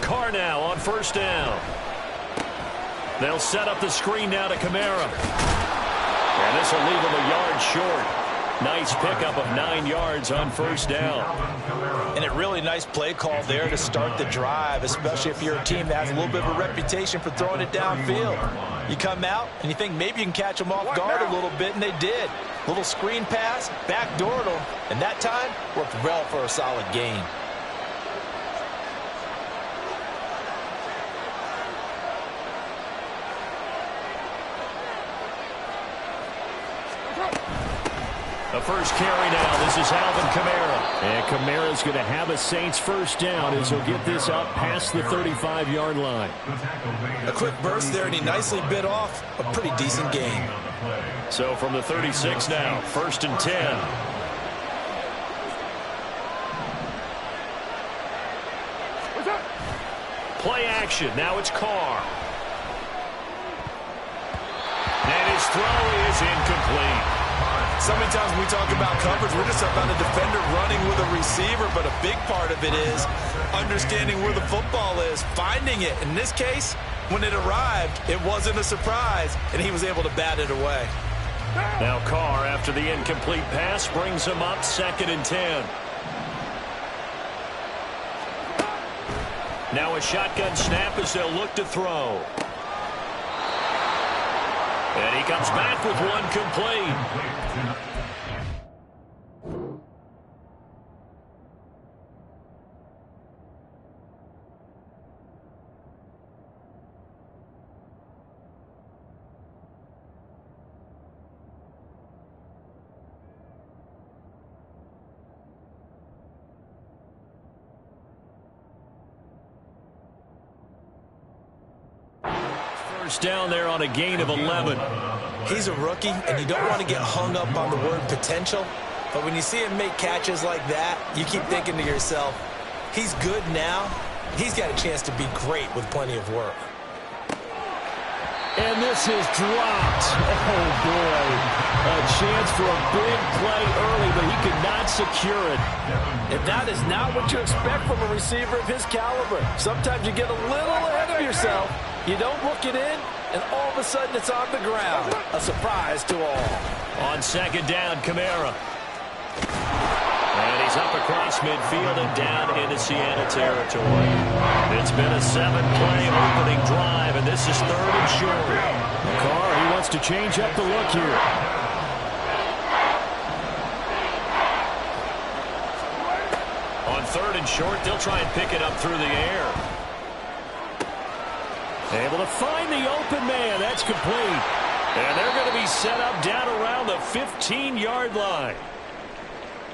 Carr now on first down. They'll set up the screen now to Kamara. And this will leave him a yard short. Nice pickup of 9 yards on first down. And a really nice play call there to start the drive, especially if you're a team that has a little bit of a reputation for throwing it downfield. You come out and you think maybe you can catch them off guard a little bit, and they did. Little screen pass, backdoored them, and that time worked well for a solid gain. The first carry now. This is Alvin Kamara. And Kamara's going to have a Saints first down as he'll get this up past the 35-yard line. A quick burst there, and he nicely bit off a pretty decent gain. So from the 36 now, 1st and 10. Play action. Now it's Carr. And his throw is incomplete. So many times when we talk about coverage, we're just about a defender running with a receiver, but a big part of it is understanding where the football is, finding it. In this case, when it arrived, it wasn't a surprise, and he was able to bat it away. Now Carr, after the incomplete pass, brings him up 2nd and 10. Now a shotgun snap as they'll look to throw. And he comes back with one complete. First down there on a gain of 11. He's a rookie, and you don't want to get hung up on the word potential. But when you see him make catches like that, you keep thinking to yourself, he's good now. He's got a chance to be great with plenty of work. And this is dropped. Oh, boy. A chance for a big play early, but he could not secure it. And that is not what you expect from a receiver of his caliber. Sometimes you get a little ahead of yourself. You don't look it in, and all of a sudden it's on the ground. A surprise to all. On 2nd down, Kamara. And he's up across midfield and down into Seattle territory. It's been a 7-play opening drive, and this is 3rd and short. Carr, he wants to change up the look here. On 3rd and short, they'll try and pick it up through the air. Able to find the open man. That's complete. And they're going to be set up down around the 15-yard line.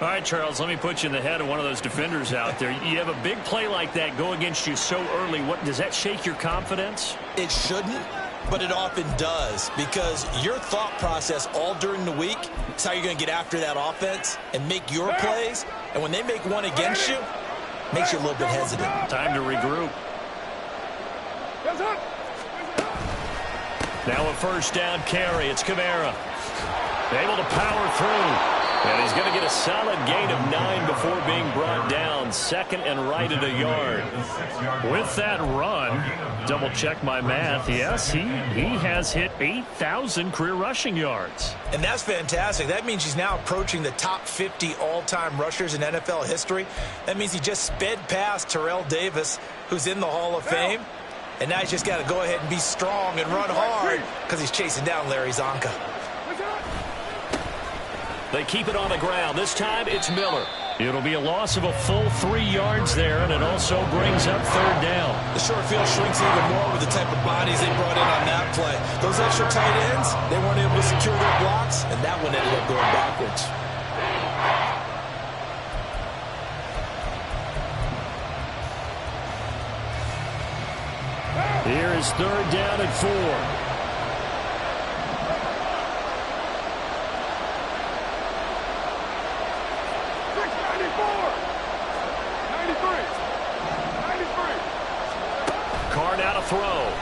All right, Charles, let me put you in the head of one of those defenders out there. You have a big play like that go against you so early. What does that shake your confidence? It shouldn't, but it often does, because your thought process all during the week is how you're going to get after that offense and make your plays. And when they make one against you, it makes you a little bit hesitant. Time to regroup. Now a first down carry. It's Kamara. Able to power through. And he's going to get a solid gain of 9 before being brought down. 2nd and right at a yard. With that run, double check my math. Yes, he has hit 8,000 career rushing yards. And that's fantastic. That means he's now approaching the top 50 all-time rushers in NFL history. That means he just sped past Terrell Davis, who's in the Hall of Fame. And now he's just got to go ahead and be strong and run hard because he's chasing down Larry Zonka. They keep it on the ground. This time it's Miller. It'll be a loss of a full 3 yards there, and it also brings up 3rd down. The short field shrinks even more with the type of bodies they brought in on that play. Those extra tight ends, they weren't able to secure their blocks, and that one ended up going backwards. Here is 3rd down and 4. Carr now to throw.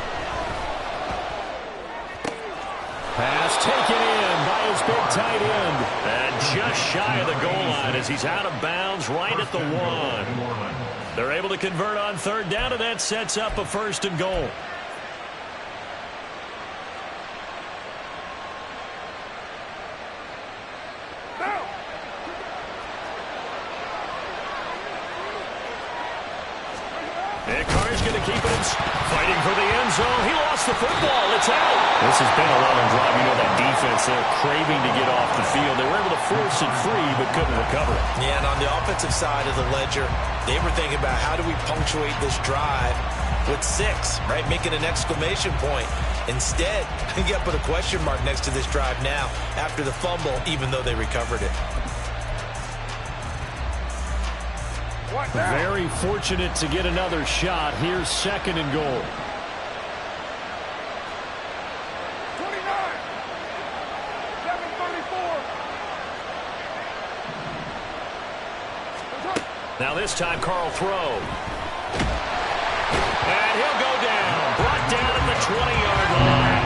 Pass taken in by his big tight end. And just shy of the goal line as he's out of bounds right at the 1. They're able to convert on third down, and that sets up a 1st and goal. And Carr's going to keep it fighting for the end zone. He lost the football. It's out. This has been a long drive. You know that defense, they're craving to get off the field. They were able to force it free, but couldn't recover it. Yeah, and on the offensive side of the ledger, they were thinking about how do we punctuate this drive with 6, right? Making an exclamation point. Instead, you got to put a question mark next to this drive now after the fumble, even though they recovered it. Very fortunate to get another shot. Here's 2nd and goal. 29. 7:34. Now this time, Carl throw. And he'll go down. Brought down at the 20-yard line.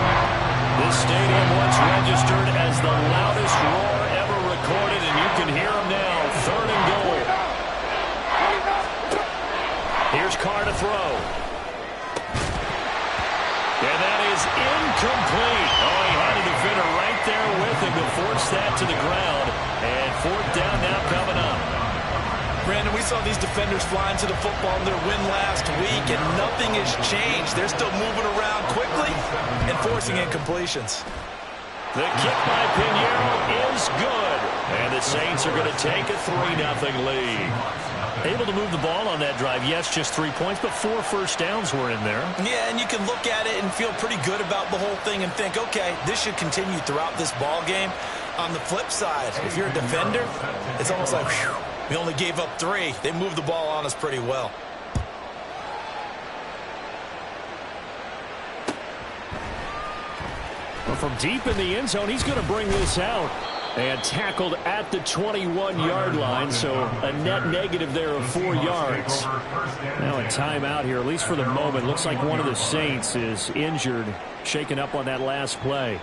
This stadium once registered as the loudest roar ever recorded, and you can hear him now. 3rd and goal. Here's Carr to throw. And that is incomplete. Oh, he had a defender right there with him to force that to the ground. And 4th down now coming up. Brandon, we saw these defenders flying to the football in their win last week, and nothing has changed. They're still moving around quickly and forcing incompletions. The kick by Pinheiro is good. And the Saints are going to take a 3-0 lead. Able to move the ball on that drive. Yes, just 3 points, but 4 first downs were in there. Yeah, and you can look at it and feel pretty good about the whole thing and think, okay, this should continue throughout this ball game. On the flip side, if you're a defender, it's almost like, whew, we only gave up 3. They moved the ball on us pretty well. Well, from deep in the end zone, he's going to bring this out. And tackled at the 21-yard line, so a net negative there of 4 yards. Now a timeout here, at least for the moment. Looks like one of the Saints is injured, shaken up on that last play.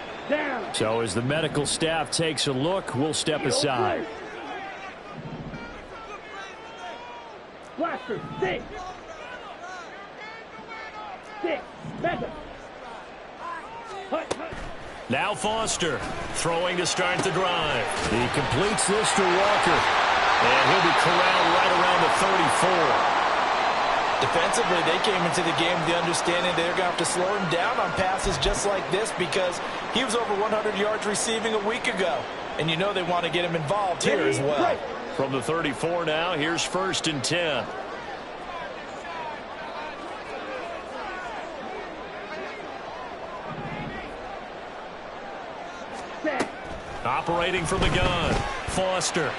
So as the medical staff takes a look, we'll step aside. Blaster, 6. 6. Method. Now Foster throwing to start the drive. He completes this to Walker. And he'll be corralled right around the 34. Defensively, they came into the game with the understanding they're going to have to slow him down on passes just like this because he was over 100 yards receiving a week ago. And you know they want to get him involved here as well. From the 34 now, here's 1st and 10. Operating from the gun, Foster.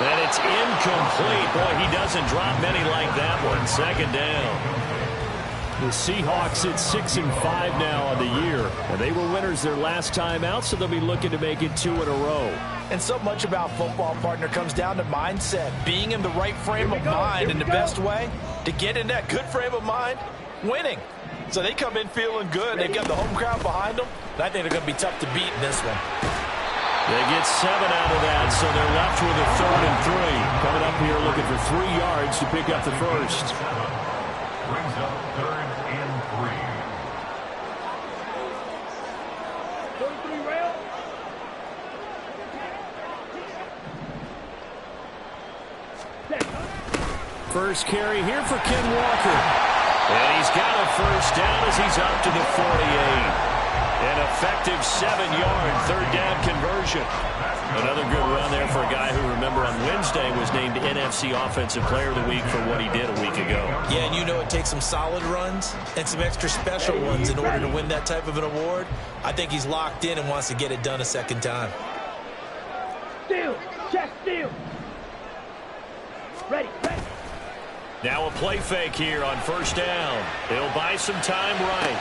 And it's incomplete. Boy, he doesn't drop many like that one. 2nd down. The Seahawks at 6-5 now on the year. And they were winners their last time out, so they'll be looking to make it 2 in a row. And so much about football, partner, comes down to mindset. Being in the right frame of mind, and the best way to get in that good frame of mind, winning. So they come in feeling good. They've got the home crowd behind them. And I think they're going to be tough to beat in this one. They get 7 out of that, so they're left with a 3rd and 3. Coming up here looking for 3 yards to pick up the first. Brings up 3rd and 3. 43 rail. First carry here for Ken Walker. And he's got a first down as he's up to the 48. An effective 7-yard 3rd down conversion. Another good run there for a guy who, remember, on Wednesday was named NFC Offensive Player of the Week for what he did a week ago. Yeah, and you know it takes some solid runs and some extra special ones in order to win that type of an award. I think he's locked in and wants to get it done a 2nd time. Steal. Check steal. Ready. Now a play fake here on 1st down. He'll buy some time right.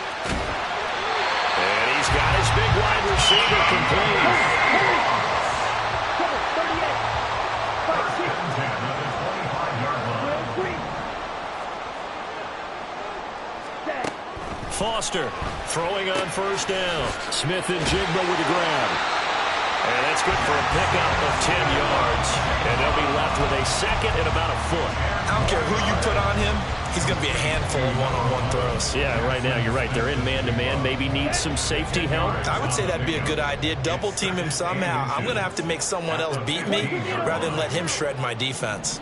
And he's got his big wide receiver complete. Foster throwing on 1st down. Smith and Jigba with the grab. And that's good for a pickup of 10 yards. And they'll be left with a 2nd and about a foot. I don't care who you put on him. He's going to be a handful of one-on-one throws. Yeah, right now you're right. They're in man-to-man. Maybe need some safety help. I would say that'd be a good idea. Double team him somehow. I'm going to have to make someone else beat me rather than let him shred my defense.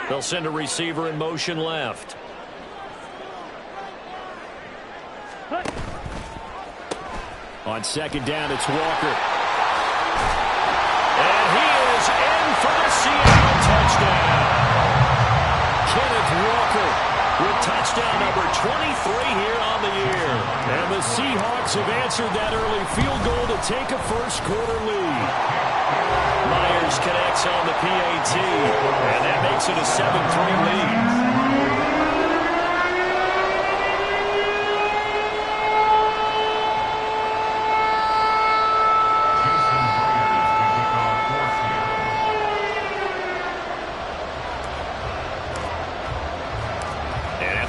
They'll send a receiver in motion left. On second down, it's Walker. And he is in for the Seattle touchdown. Kenneth Walker with touchdown number 23 here on the year. And the Seahawks have answered that early field goal to take a first quarter lead. Myers connects on the PAT, and that makes it a 7-3 lead.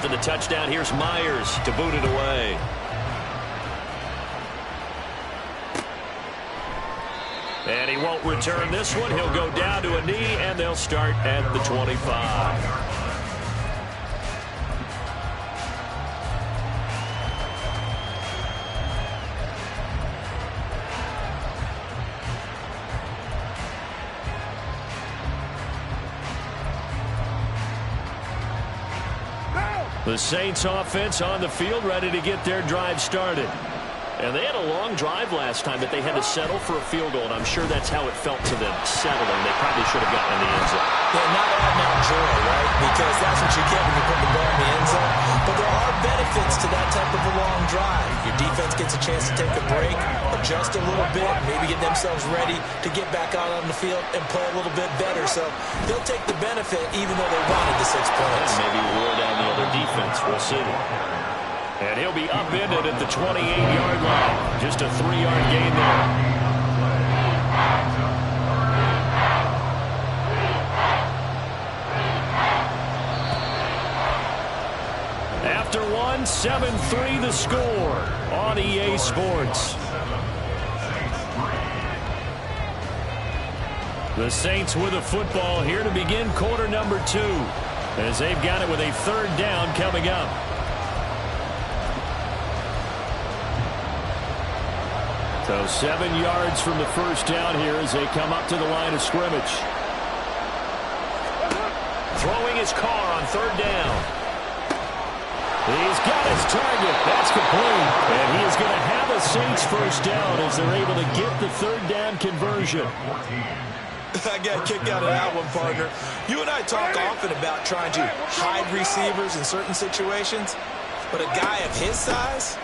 The touchdown, here's Myers to boot it away. And he won't return this one. He'll go down to a knee, and they'll start at the 25. The Saints offense on the field, ready to get their drive started. And they had a long drive last time, but they had to settle for a field goal, and I'm sure that's how it felt to them, settling. They probably should have gotten in the end zone. Yeah, not adding out joy, right? Because that's what you get when you put the ball in the end zone. But there are benefits to that type of a long drive. Your defense gets a chance to take a break, adjust a little bit, maybe get themselves ready to get back out on the field and play a little bit better. So they'll take the benefit even though they wanted the 6 points. And maybe wore down the other defense. We'll see. And he'll be upended at the 28-yard line. Just a 3-yard gain there. After one, 7-3 the score on EA Sports. The Saints with the football here to begin quarter number 2, as they've got it with a 3rd down coming up. So 7 yards from the first down here as they come up to the line of scrimmage. Throwing his car on 3rd down. He's got his target. That's complete. And he is going to have a Saints first down as they're able to get the 3rd down conversion. I got a kick out of that one, partner. You and I talk often about trying to hide receivers in certain situations, but a guy of his size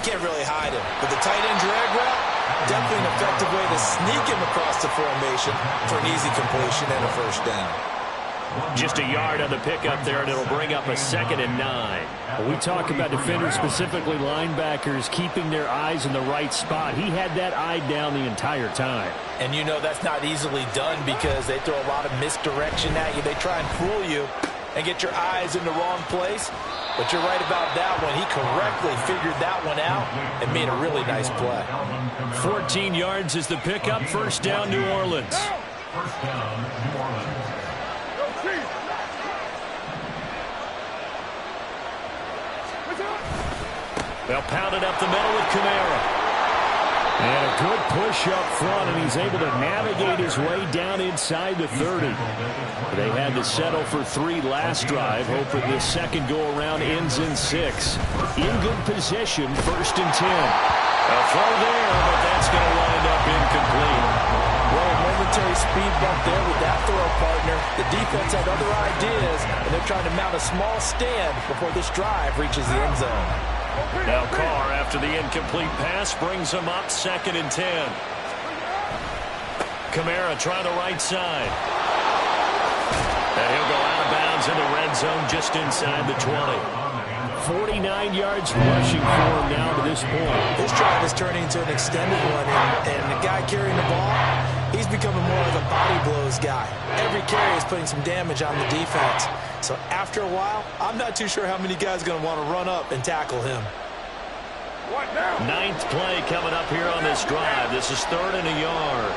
can't really hide him. But the tight end drag route, definitely an effective way to sneak him across the formation for an easy completion and a first down. Just a yard on the pickup there, and it'll bring up a 2nd and 9. We talk about defenders, specifically linebackers, keeping their eyes in the right spot. He had that eye down the entire time. And you know that's not easily done because they throw a lot of misdirection at you. They try and fool you and get your eyes in the wrong place. But you're right about that one. He correctly figured that one out and made a really nice play. 14 yards is the pickup. First down, New Orleans. First down, New Orleans. They'll pound it up the middle with Kamara. And a good push up front, and he's able to navigate his way down inside the 30. They had to settle for 3 last drive, hoping this second go-around ends in 6. In good position, 1st and 10. A throw there, but that's going to wind up incomplete. Well, a momentary speed bump there with that throw, partner. The defense had other ideas, and they're trying to mount a small stand before this drive reaches the end zone. Now Carr, after the incomplete pass, brings him up 2nd and 10. Kamara trying the right side. And he'll go out of bounds in the red zone just inside the 20. 49 yards rushing for him now to this point. This drive is turning into an extended one, and the guy carrying the ball, he's becoming more of a body blows guy. Every carry is putting some damage on the defense. So after a while, I'm not too sure how many guys are going to want to run up and tackle him. 9th play coming up here on this drive. This is 3rd and a yard.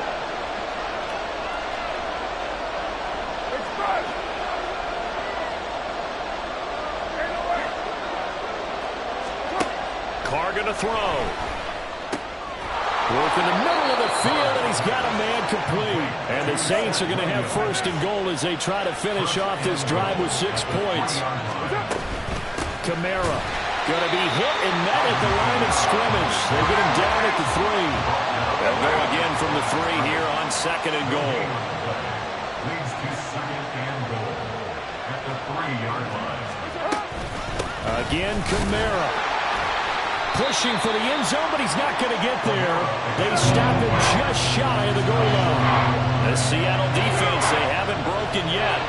Carr going to throw. Work in the middle of the field, and he's got a man complete. And the Saints are going to have first and goal as they try to finish off this drive with 6 points. Kamara going to be hit and met at the line of scrimmage. They get him down at the 3. They'll go again from the 3 here on second and goal. Leads to second and goal at the 3-yard line. Again, Kamara. Pushing for the end zone, but he's not going to get there. They stop him just shy of the goal line. The Seattle defense, they haven't broken yet.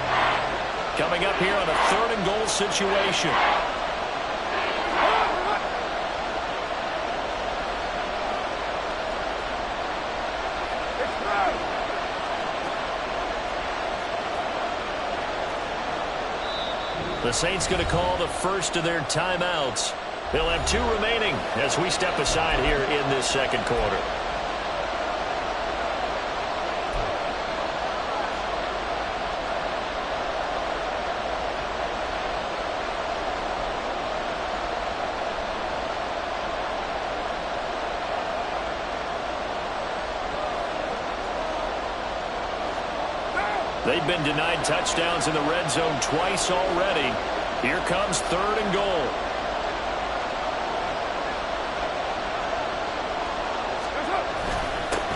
Coming up here on a third and goal situation. The Saints going to call the first of their timeouts. They'll have 2 remaining as we step aside here in this second quarter. They've been denied touchdowns in the red zone twice already. Here comes third and goal.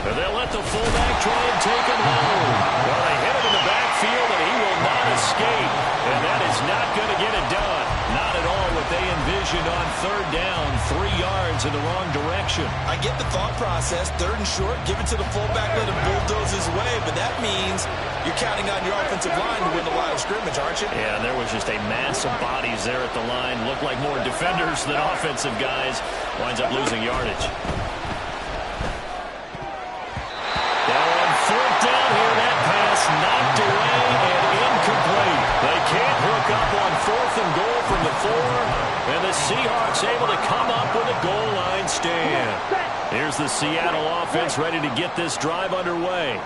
And they'll let the fullback try and take him home. Well, they hit him in the backfield, and he will not escape. And that is not going to get it done. Not at all what they envisioned on third down, 3 yards in the wrong direction. I get the thought process. Third and short, give it to the fullback, let him bulldoze his way. But that means you're counting on your offensive line to win the line of scrimmage, aren't you? Yeah, there was just a mass of bodies there at the line. Looked like more defenders than offensive guys. Winds up losing yardage. Knocked away and incomplete. They can't hook up on fourth and goal from the 4. And the Seahawks able to come up with a goal line stand. Here's the Seattle offense ready to get this drive underway.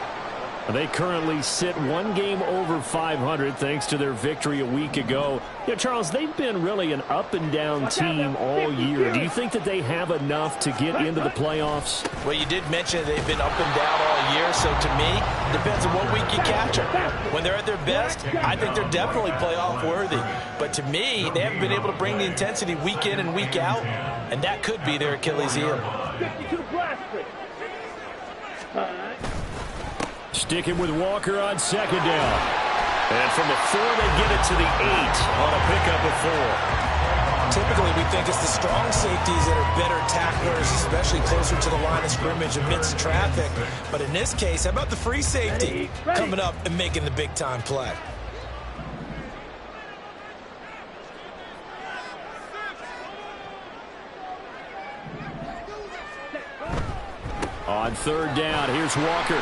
They currently sit 1 game over 500 thanks to their victory a week ago. Yeah, Charles, they've been really an up-and-down team all year. Do you think that they have enough to get into the playoffs? Well, you did mention they've been up and down all year, so to me, it depends on what week you catch them. When they're at their best, I think they're definitely playoff-worthy. But to me, they haven't been able to bring the intensity week in and week out, and that could be their Achilles heel. 52 blasters. Sticking with Walker on second down. And from the 4, they get it to the 8 on a pickup of 4. Typically, we think it's the strong safeties that are better tacklers, especially closer to the line of scrimmage amidst traffic. But in this case, how about the free safety coming up and making the big-time play? On third down, here's Walker.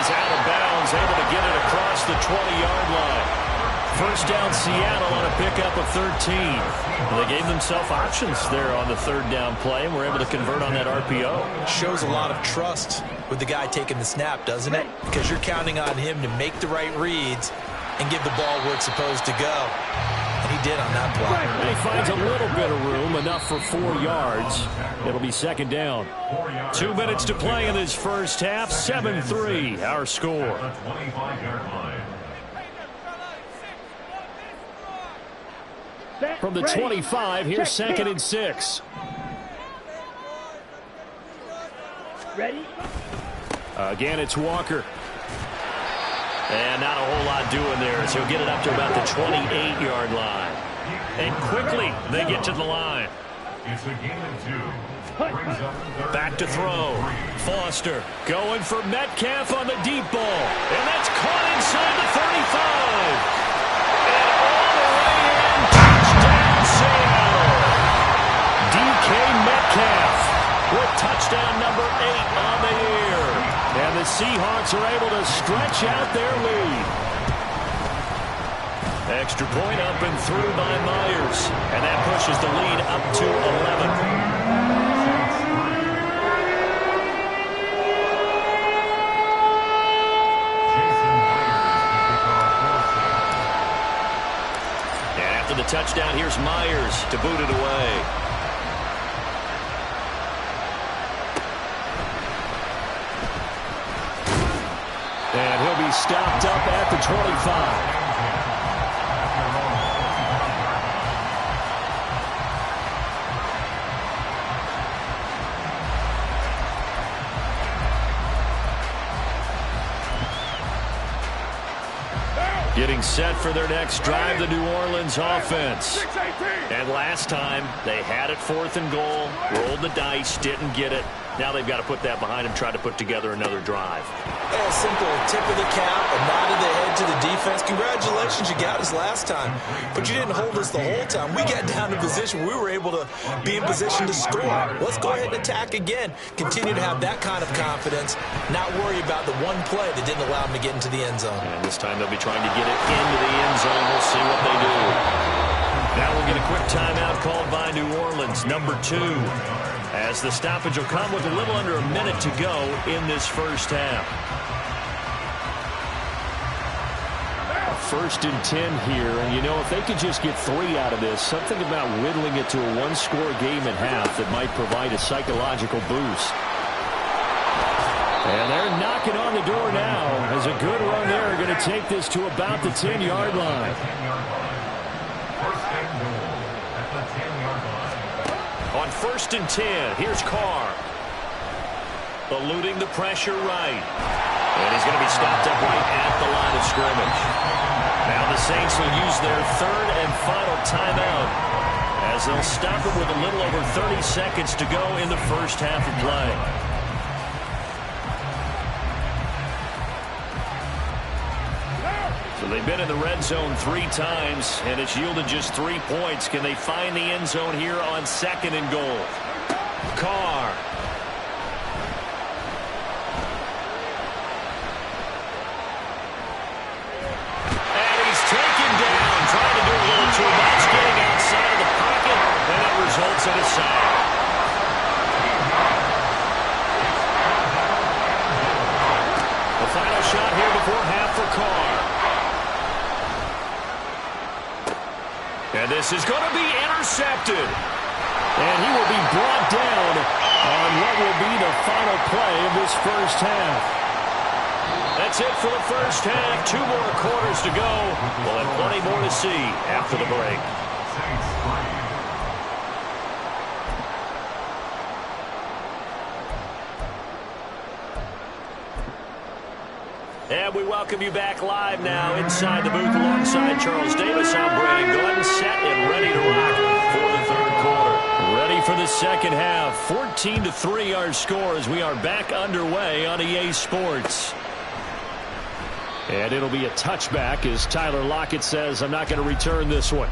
Out of bounds, able to get it across the 20-yard line. First down, Seattle on a pickup of 13. They gave themselves options there on the third down play, and were able to convert on that RPO. Shows a lot of trust with the guy taking the snap, doesn't it? Because you're counting on him to make the right reads and give the ball where it's supposed to go. And he did on that play. And he finds a little bit of room, enough for 4 yards. It'll be second down. 2 minutes to play in this first half. 7-3, our score. From the 25, here's second and 6. Ready? Again, it's Walker. And not a whole lot doing there as he'll get it up to about the 28-yard line. And quickly, they get to the line. It's a game of 2. Back to throw. Foster going for Metcalf on the deep ball. And that's caught inside the 35. And all the way in. Touchdown, Seattle. DK Metcalf with touchdown number 8 on the year. And the Seahawks are able to stretch out their lead. Extra point up and through by Myers. And that pushes the lead up to 11. touchdown. Here's Myers to boot it away. And he'll be stopped up at the 25. Getting set for their next drive, the New Orleans offense. And last time, they had it 4th and goal, rolled the dice, didn't get it. Now they've got to put that behind them, try to put together another drive. A simple tip of the cap, a nod of the head to the defense. Congratulations, you got us last time. But you didn't hold us the whole time. We got down to position. We were able to be in position to score. Let's go ahead and attack again. Continue to have that kind of confidence. Not worry about the one play that didn't allow them to get into the end zone. And this time they'll be trying to get it into the end zone. We'll see what they do. Now we'll get a quick timeout called by New Orleans, number 2. As the stoppage will come with a little under a minute to go in this first half. 1st and 10 here, and you know, if they could just get 3 out of this, something about whittling it to a one-score game at half that might provide a psychological boost. And they're knocking on the door now as a good run there going to take this to about the 10-yard line. On 1st and 10, here's Carr. Eluding the pressure right. And he's going to be stopped up right at the line of scrimmage. Now the Saints will use their 3rd and final timeout as they'll stop it with a little over 30 seconds to go in the first half of play. So they've been in the red zone 3 times, and it's yielded just 3 points. Can they find the end zone here on 2nd and goal? Carr. And he's taken down, trying to do a little too much, getting outside of the pocket, and it results in a sack. The final shot here before half for Carr. And this is going to be intercepted. And he will be brought down on what will be the final play of this first half. That's it for the first half. 2 more quarters to go. We'll have plenty more to see after the break. And we welcome you back live now inside the booth alongside Charles Davis. I'm Brandon Gordon, set and ready to rock for the 3rd quarter. Ready for the second half. 14-3 our score as we are back underway on EA Sports. And it'll be a touchback as Tyler Lockett says, I'm not going to return this one.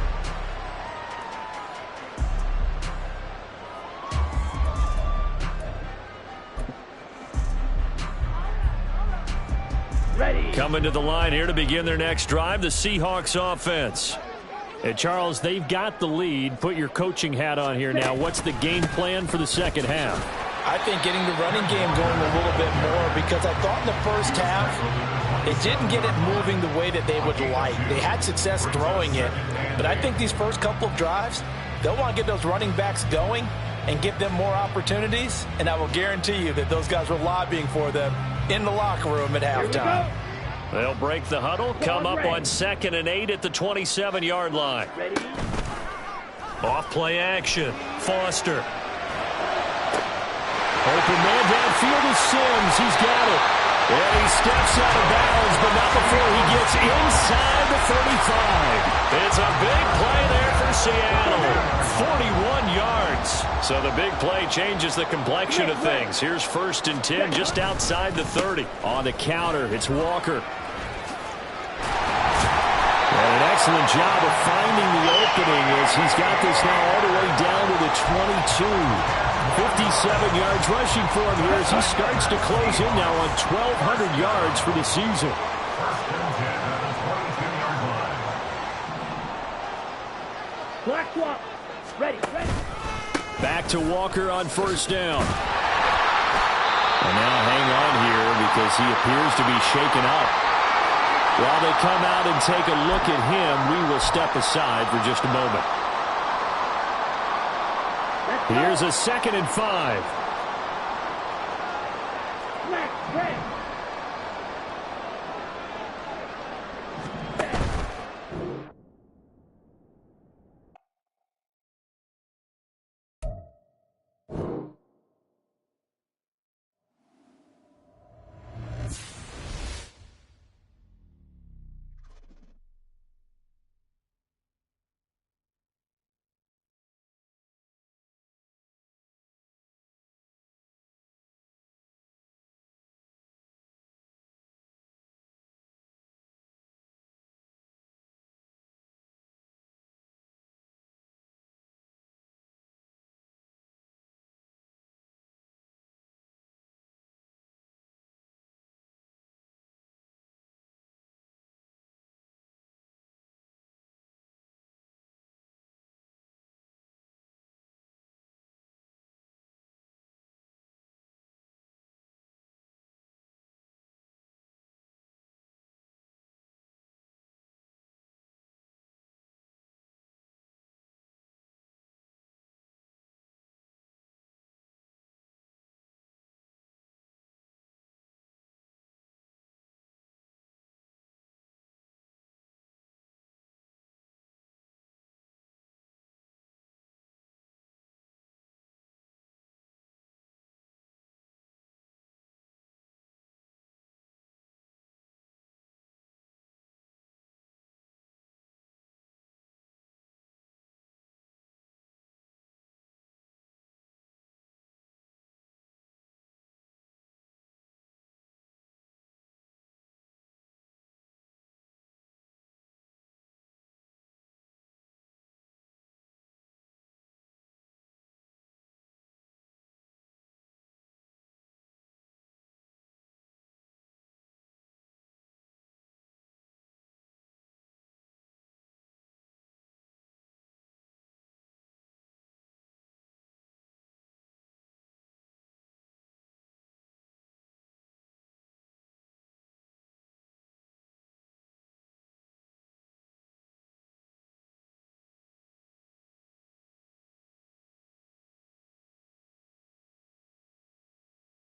Coming to the line here to begin their next drive, the Seahawks offense. And Charles, they've got the lead. Put your coaching hat on here now. What's the game plan for the second half? I think getting the running game going a little bit more, because I thought in the first half it didn't get it moving the way that they would like. They had success throwing it, but I think these first couple of drives, they'll want to get those running backs going and give them more opportunities, and I will guarantee you that those guys were lobbying for them in the locker room at halftime. They'll break the huddle, come up on 2nd and 8 at the 27-yard line. Off play action. Foster. Open man downfield is Sims. He's got it. And he steps out of bounds, but not before he gets inside the 35. It's a big play there for Seattle. 41 yards. So the big play changes the complexion of things. Here's 1st and 10 just outside the 30. On the counter, it's Walker. And an excellent job of finding the opening as he's got this now all the way down to the 22. 57 yards rushing for him here as he starts to close in now on 1,200 yards for the season. Black swap. Ready. Back to Walker on 1st down. And now hang on here because he appears to be shaken up. While they come out and take a look at him, we will step aside for just a moment. Here's a 2nd and 5. Flex, break.